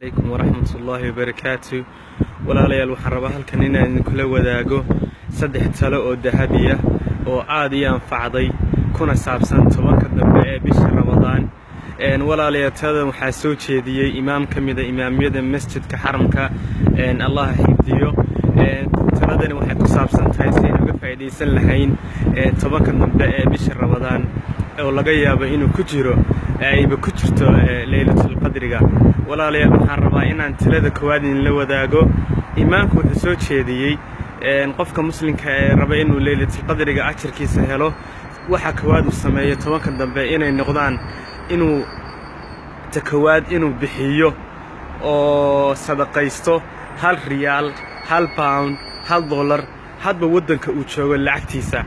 عليكم ورحمة الله وبركاته. walaalayal waxaan rabaa halkan inaan kula wadaago saddex talo oo dahabiya oo aad ii anfacday kuna saabsan tobanka dambe ee bisha Ramadaan. walaalayal tada waxaa soo jeediyay imaam kamida imaamyada masjidka xaramka Allah xifdiyo. taladani waxay ku saabsan tahay si aan uga faa'iideysan lahayn tobanka dambe ee bisha Ramadaan oo laga yaabo inuu ku jiro ayba ku jirto Laylatul Qadriga. walaalayal waxaan rabaa inaan talada koowaad in la wadaago. imaamku wuxuu soo jeediyay qofka muslimka ee raba inuu Laylatul Qadriga ajirkiisa helo waxa koowaad uu sameeyo tobanka dambe inay noqdaan inuu takawaad inuu bixiyo oo sadaqaysto $1 riyaal £1 $1 hadba wadanka uu joogo lacagtiisa.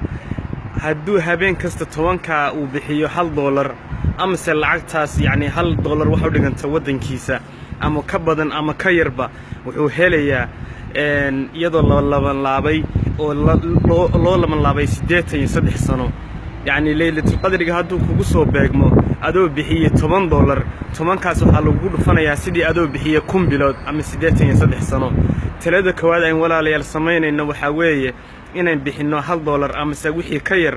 hadduu habeen kasta tobanka uu bixiyo $1 ama se lacagtaas yani $1 waxa u dhiganta wadankiisa ama ka badan ama ka yarba wuxuu helayaa iyadoo laban laabay oo loo laban laabay 83 sano. يعني ليلة القدر هادو kugu soo beegmo adoo bixiye $10 tobankaas waxa lagu dhufanayaa sidii adoo bixiye 10 bilood ama 83 sano. talada koowaad ay walaalayal sameynayna waxa weeye inaan bixino $1 ama se wixii ka yar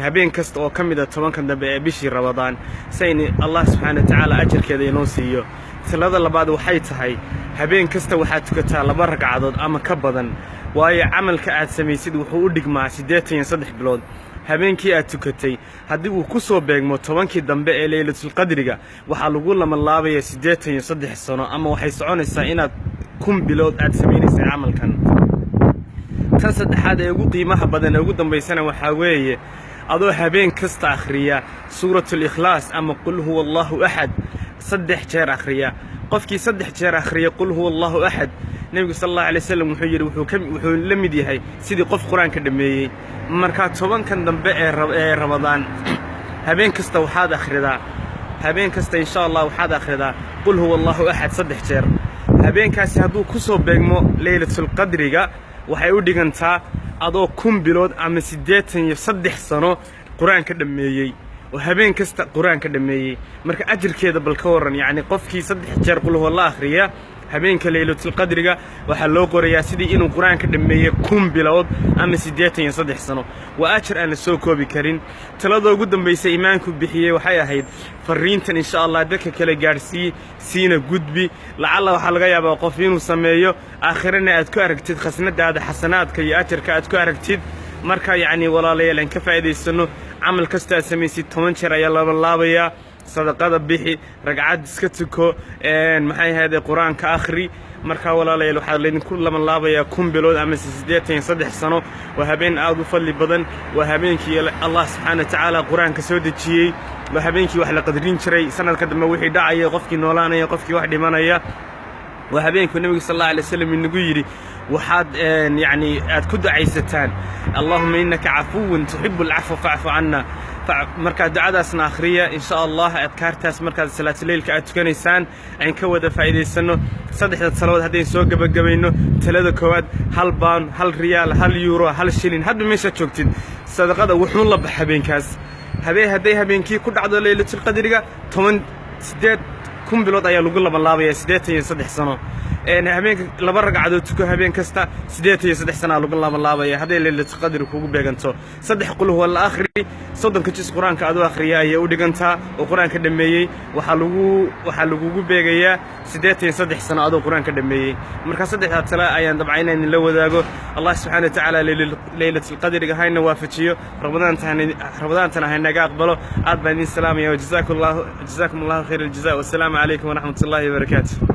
habeen kasta oo kamida tobanka dambe ee bishii Ramadaan sayni Allah subhanahu wa ta'ala ajirkeeda inoo siiyo. talada labaad waxay tahay habeen kasta waxaad tukataa 2 ragcadood ama ka badan waayo amalka aad sameeysid wuxuu u dhigmaa 83 bilood. habeenkii aad tukatay haddii uu ku soo beegmo tobankii dambe ee Laylatul Qadriga waxa lagu lama laabaya 83 sano ama waxay soconaysaa inaad 10 bilood aad sameeyay amalkan. tan saddexaad ee ugu qiimaha badan ee ugu dambeysana waxa weeye adoo habeen kasta akhriya suuratul ikhlaas ama qul huwallahu ahad 3 jeer akhriya. qofkii 3 jeer akhriya qul huwallahu ahad nabiga sallallahu alayhi wasallam wuxuu yiri wuxuu la mid yahay sidii qof quraanka dhameeyay. marka tobankan dambe ee Ramadaan habeen kasta waxaad akhridaa habeen kasta insha Allah waxaad akhridaa qul huwallahu ahad 3 jeer. habeenkaasi hadduu ku soo beegmo Laylatul Qadriga waxay u dhigantaa adoo 10 bilood ama 83 sano quraanka dhameeyay oo habeen kasta quraanka dhameeyay. marka ajirkeeda bal ka waran yani qofkii 3 jeer qul huwallahu akhriya habeenka Laylatul Qadriga waxa loo qorayaa sidii inuu quraanka dhameeyay 10 bilood ama 83 sano. waa ajir aan la soo koobi karin. talada ugu dambeysay imaamku bixiyay waxay ahayd fariintan insha Allah dadka kale gaarsii siina gudbi lacalla waxa laga yaabaa qof inuu sameeyo aakhirana aad ku aragtid khasnadaada xasanaadka iyo ajirka aad ku aragtid. marka yani walaalayal aan ka faa'iideysano amal kasta sameeysid 10 jeer ayaa la laabaya. sadaqada bixi ragcad iska tuko maxay ahayd quraanka akhri. marka walaalayal waxa leedinku lama laabaya 10 bilood ama 83 sano. waa habeen aad u fadli badan waa habeenkii Allah subhanahu wa ta'ala quraanka soo dejiyay waa habeenkii wax la qadrin jiray sanadka dambe wixii dhacay qofkii noolaanaya qofkii wax dhimanaya. waa habeenkii nabiga sallallahu alayhi wasallam inagu yiri waxaad yani aad ku ducaysataan Allahumma innaka afuwun tuhibbul afwa fa'fu anna. marka ducadaasna akhriya insha Allah adkaartaas marka salaatul leylka aad tukanaysaan aan ka wada faa'iideysano. saddexda salaad hadii soo gabagabayno talada koowaad £1 £1 riyaal €1 1 shilin hadba meesha joogtid sadaqada wuxuu la baxay habeenkaas. habeenkii ku dhacdo Laylatul Qadriga 18 bilood ayaa lagu laba laabaya 83 sano. habeenka 2 ragcadood tuko habeen kasta 83 sano lagu laba laabaya haddii Laylatul Qadri kugu beeganto 3 qul huwa la akhri 30 juz quraanka aad akhriyaa ay u dhigantaa oo quraanka dhameeyay waxa lagu beegayaa 83 sano aad quraanka dhameeyay. marka saddexda tala ayaan dabcaynaa in la wadaago. Allah subhanahu wa ta'ala Laylatul Qadriga hayna waafajiyo Ramadaan tan haynaga aqbalo. aad baan idin salaamaya jazakumullahu khayral jazaa. wassalamu alaykum wa rahmatullahi wa barakatuh.